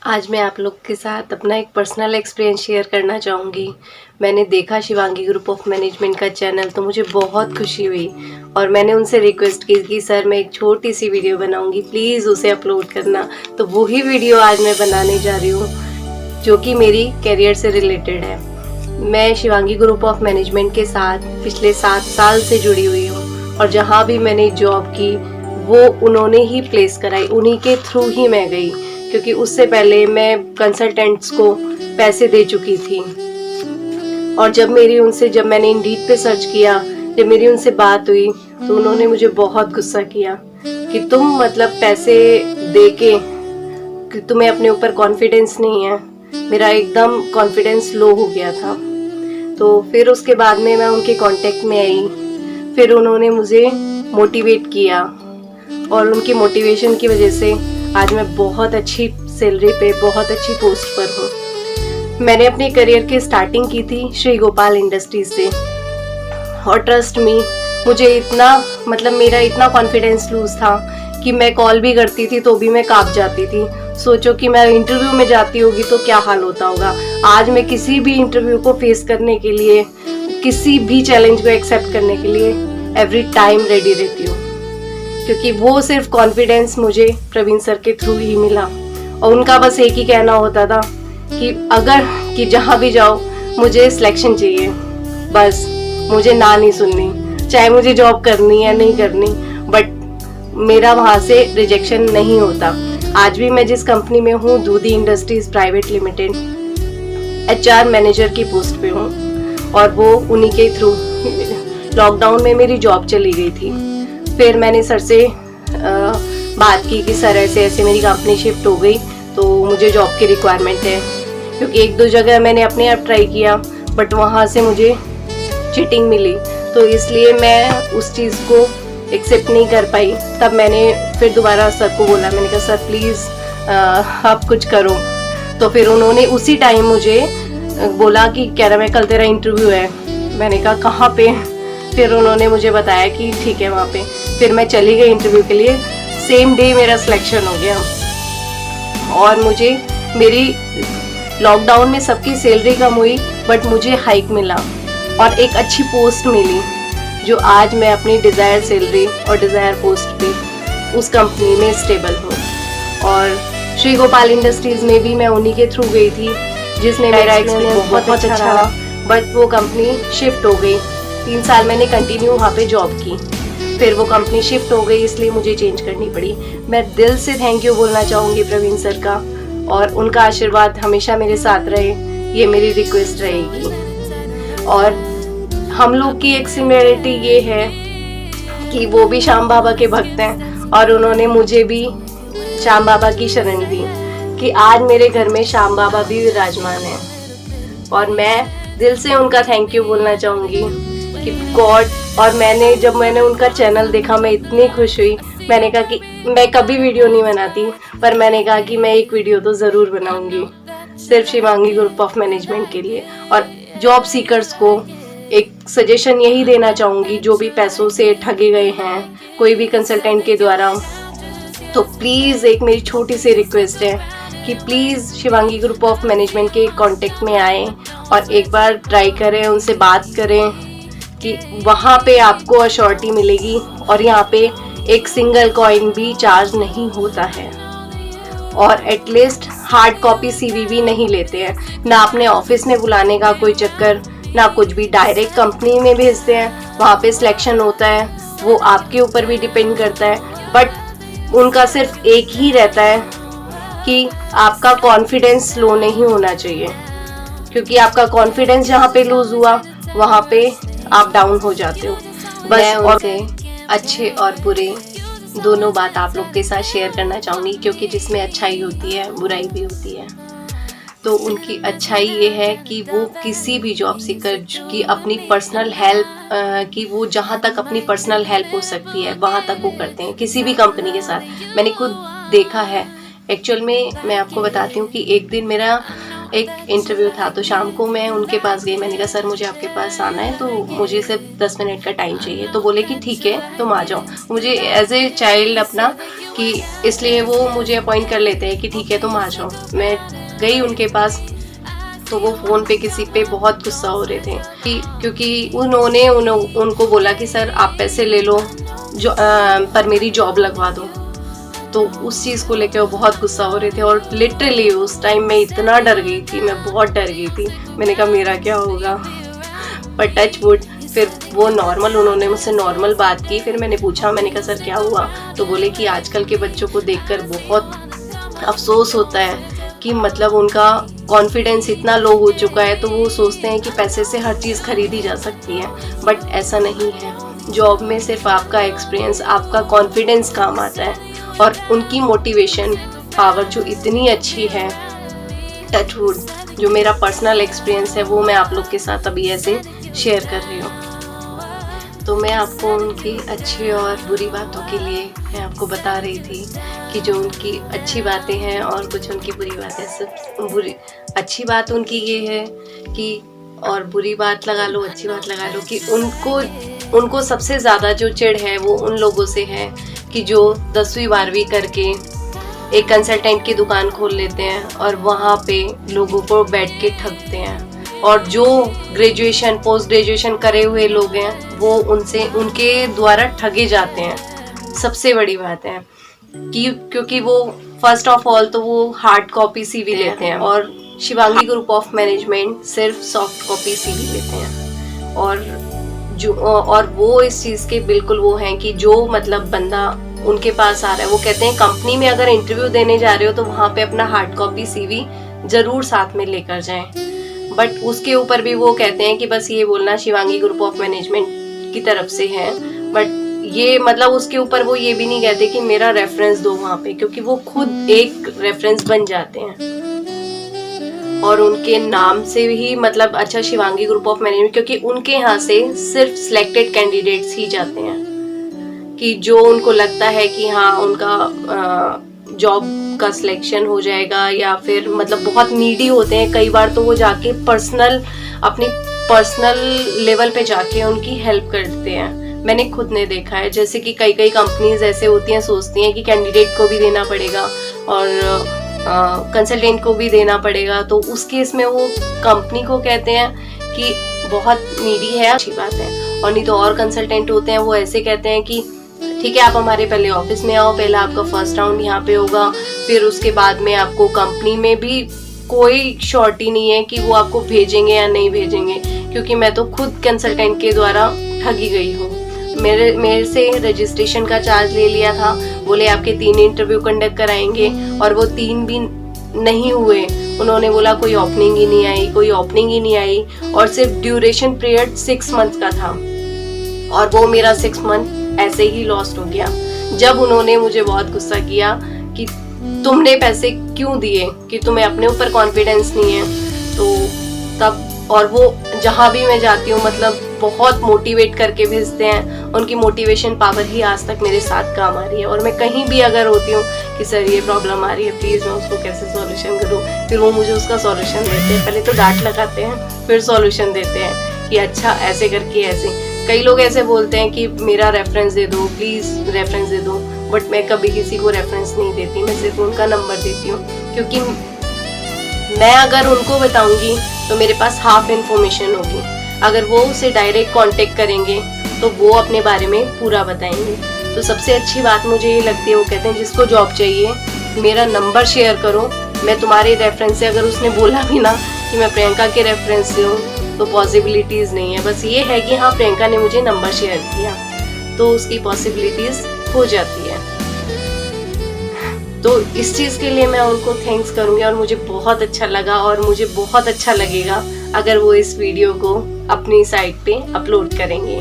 आज मैं आप लोग के साथ अपना एक पर्सनल एक्सपीरियंस शेयर करना चाहूँगी। मैंने देखा शिवांगी ग्रुप ऑफ मैनेजमेंट का चैनल तो मुझे बहुत खुशी हुई और मैंने उनसे रिक्वेस्ट की कि सर मैं एक छोटी सी वीडियो बनाऊँगी, प्लीज़ उसे अपलोड करना। तो वही वीडियो आज मैं बनाने जा रही हूँ जो कि मेरी करियर से रिलेटेड है। मैं शिवांगी ग्रुप ऑफ मैनेजमेंट के साथ पिछले 7 साल से जुड़ी हुई हूँ और जहाँ भी मैंने जॉब की वो उन्होंने ही प्लेस कराई, उन्हीं के थ्रू ही मैं गई, क्योंकि उससे पहले मैं कंसल्टेंट्स को पैसे दे चुकी थी। और जब मैंने इंडीड पे सर्च किया, जब मेरी उनसे बात हुई तो उन्होंने मुझे बहुत गुस्सा किया कि तुम मतलब पैसे दे के कि तुम्हें अपने ऊपर कॉन्फिडेंस नहीं है। मेरा एकदम कॉन्फिडेंस लो हो गया था। तो फिर उसके बाद में मैं उनके कांटेक्ट में आई, फिर उन्होंने मुझे मोटिवेट किया और उनकी मोटिवेशन की वजह से आज मैं बहुत अच्छी सैलरी पे बहुत अच्छी पोस्ट पर हूँ। मैंने अपने करियर की स्टार्टिंग की थी श्री गोपाल इंडस्ट्रीज से और ट्रस्ट मी, मुझे मेरा इतना कॉन्फिडेंस लूज था कि मैं कॉल भी करती थी तो भी मैं कांप जाती थी। सोचो कि मैं इंटरव्यू में जाती होगी तो क्या हाल होता होगा। आज मैं किसी भी इंटरव्यू को फेस करने के लिए, किसी भी चैलेंज को एक्सेप्ट करने के लिए एवरी टाइम रेडी रहती हूँ, क्योंकि वो सिर्फ कॉन्फिडेंस मुझे प्रवीण सर के थ्रू ही मिला। और उनका बस एक ही कहना होता था कि जहाँ भी जाओ मुझे सिलेक्शन चाहिए, बस मुझे ना नहीं सुननी, चाहे मुझे जॉब करनी है नहीं करनी, बट मेरा वहाँ से रिजेक्शन नहीं होता। आज भी मैं जिस कंपनी में हूँ, Dudhi industries private limited, HR manager की पोस्ट पे हूँ और वो उन्हीं के थ्रू लॉकडाउन में मेरी जॉब चली गई थी। फिर मैंने सर से बात की कि सर ऐसे ऐसे मेरी कंपनी शिफ्ट हो गई तो मुझे जॉब की रिक्वायरमेंट है, क्योंकि 1-2 जगह मैंने अपने आप ट्राई किया बट वहाँ से मुझे चीटिंग मिली, तो इसलिए मैं उस चीज़ को एक्सेप्ट नहीं कर पाई। तब मैंने फिर दोबारा सर को बोला, मैंने कहा सर प्लीज़ आप कुछ करो। तो फिर उन्होंने उसी टाइम मुझे बोला कि कह रहा मैं कल तेरा इंटरव्यू है। मैंने कहा कहाँ पे? फिर उन्होंने मुझे बताया कि ठीक है वहाँ पे। फिर मैं चली गई इंटरव्यू के लिए, सेम डे मेरा सिलेक्शन हो गया और मुझे मेरी लॉकडाउन में सबकी सैलरी कम हुई बट मुझे हाइक मिला और एक अच्छी पोस्ट मिली, जो आज मैं अपनी डिज़ायर सैलरी और डिज़ायर पोस्ट पे उस कंपनी में स्टेबल हूँ। और श्री गोपाल इंडस्ट्रीज़ में भी मैं उन्हीं के थ्रू गई थी, जिसमें मेरा एक्सपीरियंस बहुत अच्छा रहा, बट वो कंपनी शिफ्ट हो गई। 3 साल मैंने कंटिन्यू वहाँ पे जॉब की, फिर वो कंपनी शिफ्ट हो गई, इसलिए मुझे चेंज करनी पड़ी। मैं दिल से थैंक यू बोलना चाहूँगी प्रवीण सर का, और उनका आशीर्वाद हमेशा मेरे साथ रहे, ये मेरी रिक्वेस्ट रहेगी। और हम लोग की एक सिमिलरिटी ये है कि वो भी श्याम बाबा के भक्त हैं और उन्होंने मुझे भी श्याम बाबा की शरण दी कि आज मेरे घर में श्याम बाबा भी विराजमान हैं। और मैं दिल से उनका थैंक यू बोलना चाहूँगी कि गॉड, और जब मैंने उनका चैनल देखा मैं इतनी खुश हुई। मैंने कहा कि मैं कभी वीडियो नहीं बनाती, पर मैंने कहा कि मैं एक वीडियो तो ज़रूर बनाऊंगी सिर्फ शिवांगी ग्रुप ऑफ मैनेजमेंट के लिए। और जॉब सीकर्स को एक सजेशन यही देना चाहूँगी, जो भी पैसों से ठगे गए हैं कोई भी कंसल्टेंट के द्वारा, तो प्लीज़ एक मेरी छोटी सी रिक्वेस्ट है कि please Shivangi group of management के कांटेक्ट में आएँ और एक बार ट्राई करें, उनसे बात करें कि वहाँ पे आपको अश्योरिटी मिलेगी और यहाँ पे एक सिंगल कॉइन भी चार्ज नहीं होता है। और एटलीस्ट हार्ड कॉपी CV भी नहीं लेते हैं, ना अपने ऑफिस में बुलाने का कोई चक्कर, ना कुछ भी, डायरेक्ट कंपनी में भेजते हैं, वहाँ पे सिलेक्शन होता है, वो आपके ऊपर भी डिपेंड करता है। बट उनका सिर्फ एक ही रहता है कि आपका कॉन्फिडेंस लो नहीं होना चाहिए, क्योंकि आपका कॉन्फिडेंस जहाँ पे लूज हुआ वहाँ पे आप डाउन हो जाते हो। बस उनसे अच्छे और बुरे दोनों बात आप लोग के साथ शेयर करना चाहूँगी, क्योंकि जिसमें अच्छाई होती है बुराई भी होती है। तो उनकी अच्छाई ये है कि वो किसी भी जॉब सीकर की अपनी पर्सनल हेल्प कि वो जहाँ तक अपनी पर्सनल हेल्प हो सकती है वहाँ तक वो करते हैं, किसी भी कंपनी के साथ। मैंने खुद देखा है। एक्चुअल में मैं आपको बताती हूँ कि एक दिन मेरा एक इंटरव्यू था, तो शाम को मैं उनके पास गई। मैंने कहा सर मुझे आपके पास आना है, तो मुझे सिर्फ 10 मिनट का टाइम चाहिए। तो बोले कि ठीक है तुम आ जाओ। मुझे एज ए चाइल्ड अपना कि इसलिए वो मुझे अपॉइंट कर लेते हैं कि ठीक है तुम आ जाओ। मैं गई उनके पास, तो वो फ़ोन पे किसी पे बहुत गुस्सा हो रहे थे क्योंकि उन्होंने उनको बोला कि सर आप पैसे ले लो पर मेरी जॉब लगवा दो। तो उस चीज़ को लेकर वो बहुत गुस्सा हो रहे थे और लिटरली उस टाइम मैं इतना डर गई थी, मैं बहुत डर गई थी। मैंने कहा मेरा क्या होगा, पर टच वुड फिर वो नॉर्मल, उन्होंने मुझसे नॉर्मल बात की। फिर मैंने पूछा, मैंने कहा सर क्या हुआ, तो बोले कि आजकल के बच्चों को देखकर बहुत अफसोस होता है कि मतलब उनका कॉन्फिडेंस इतना लो हो चुका है, तो वो सोचते हैं कि पैसे से हर चीज़ खरीदी जा सकती है, बट ऐसा नहीं है। जॉब में सिर्फ आपका एक्सपीरियंस, आपका कॉन्फिडेंस काम आता है और उनकी मोटिवेशन पावर जो इतनी अच्छी है, टच वुड, जो मेरा पर्सनल एक्सपीरियंस है वो मैं आप लोग के साथ अभी ऐसे शेयर कर रही हूँ। तो मैं आपको उनकी अच्छी और बुरी बातों के लिए मैं आपको बता रही थी कि जो उनकी अच्छी बातें हैं और कुछ उनकी बुरी बातें। सब बुरी अच्छी बात उनकी ये है कि, और बुरी बात लगा लो अच्छी बात लगा लो, कि उनको सबसे ज़्यादा जो चिढ़ है वो उन लोगों से है कि जो 10वीं 12वीं करके एक कंसल्टेंट की दुकान खोल लेते हैं और वहाँ पे लोगों को बैठ के ठगते हैं, और जो ग्रेजुएशन पोस्ट ग्रेजुएशन करे हुए लोग हैं वो उनके द्वारा ठगे जाते हैं। सबसे बड़ी बात है कि क्योंकि वो फर्स्ट ऑफ ऑल तो वो हार्ड कॉपी CV लेते हैं, और शिवांगी ग्रुप ऑफ मैनेजमेंट सिर्फ सॉफ्ट कॉपी CV लेते हैं। और वो इस चीज़ के बिल्कुल वो हैं कि जो मतलब बंदा उनके पास आ रहा है, वो कहते हैं कंपनी में अगर इंटरव्यू देने जा रहे हो तो वहाँ पे अपना हार्ड कॉपी CV ज़रूर साथ में लेकर जाएं। बट उसके ऊपर भी वो कहते हैं कि बस ये बोलना शिवांगी ग्रुप ऑफ मैनेजमेंट की तरफ से है, बट ये मतलब उसके ऊपर वो ये भी नहीं कहते कि मेरा रेफरेंस दो वहाँ पे, क्योंकि वो खुद एक रेफरेंस बन जाते हैं और उनके नाम से ही मतलब अच्छा शिवांगी ग्रुप ऑफ मैनेजमेंट, क्योंकि उनके यहाँ से सिर्फ सिलेक्टेड कैंडिडेट्स ही जाते हैं कि जो उनको लगता है कि हाँ उनका जॉब का सिलेक्शन हो जाएगा, या फिर मतलब बहुत नीडी होते हैं कई बार, तो वो जाके अपनी पर्सनल लेवल पे जाके उनकी हेल्प करते हैं। मैंने खुद ने देखा है, जैसे कि कई कंपनीज ऐसे होती हैं, सोचती हैं कि कैंडिडेट को भी देना पड़ेगा और कंसल्टेंट को भी देना पड़ेगा, तो उस केस में वो कंपनी को कहते हैं कि बहुत नीडी है, अच्छी बात है। और नहीं तो और कंसल्टेंट होते हैं वो ऐसे कहते हैं कि ठीक है आप हमारे पहले ऑफिस में आओ, पहले आपका फर्स्ट राउंड यहाँ पे होगा, फिर उसके बाद में आपको कंपनी में भी कोई श्योरिटी नहीं है कि वो आपको भेजेंगे या नहीं भेजेंगे, क्योंकि मैं तो खुद कंसल्टेंट के द्वारा ठगी गई हूँ। मेरे से रजिस्ट्रेशन का चार्ज ले लिया था, बोले आपके 3 इंटरव्यू कंडक्ट कराएंगे, और वो 3 भी नहीं हुए। उन्होंने बोला कोई ओपनिंग ही नहीं आई, और सिर्फ ड्यूरेशन पीरियड 6 मंथ का था, और वो मेरा 6 मंथ ऐसे ही लॉस्ट हो गया। जब उन्होंने मुझे बहुत गुस्सा किया कि तुमने पैसे क्यों दिए, कि तुम्हें अपने ऊपर कॉन्फिडेंस नहीं है, तो तब, और वो जहाँ भी मैं जाती हूँ मतलब बहुत मोटिवेट करके भेजते हैं, उनकी मोटिवेशन पावर ही आज तक मेरे साथ काम आ रही है। और मैं कहीं भी अगर होती हूँ कि सर ये प्रॉब्लम आ रही है, प्लीज़ मैं उसको कैसे सॉल्यूशन करूँ, फिर वो मुझे उसका सॉल्यूशन देते हैं। पहले तो डांट लगाते हैं, फिर सॉल्यूशन देते हैं कि अच्छा ऐसे करके ऐसे। कई लोग ऐसे बोलते हैं कि मेरा रेफरेंस दे दो, प्लीज़ रेफरेंस दे दो, बट मैं कभी किसी को रेफरेंस नहीं देती, मैं सिर्फ उनका नंबर देती हूँ, क्योंकि मैं अगर उनको बताऊंगी तो मेरे पास हाफ इन्फॉर्मेशन होगी। अगर वो उसे डायरेक्ट कांटेक्ट करेंगे तो वो अपने बारे में पूरा बताएंगे। तो सबसे अच्छी बात मुझे ये लगती है, वो कहते हैं जिसको जॉब चाहिए मेरा नंबर शेयर करो, मैं तुम्हारे रेफरेंस से, अगर उसने बोला भी ना कि मैं प्रियंका के रेफरेंस से हूँ, तो पॉसिबिलिटीज़ नहीं है। बस ये है कि हाँ प्रियंका ने मुझे नंबर शेयर किया, तो उसकी पॉसिबिलिटीज़ हो जाती है। तो इस चीज़ के लिए मैं उनको थैंक्स करूँगी, और मुझे बहुत अच्छा लगा, और मुझे बहुत अच्छा लगेगा अगर वो इस वीडियो को अपनी साइट पे अपलोड करेंगे।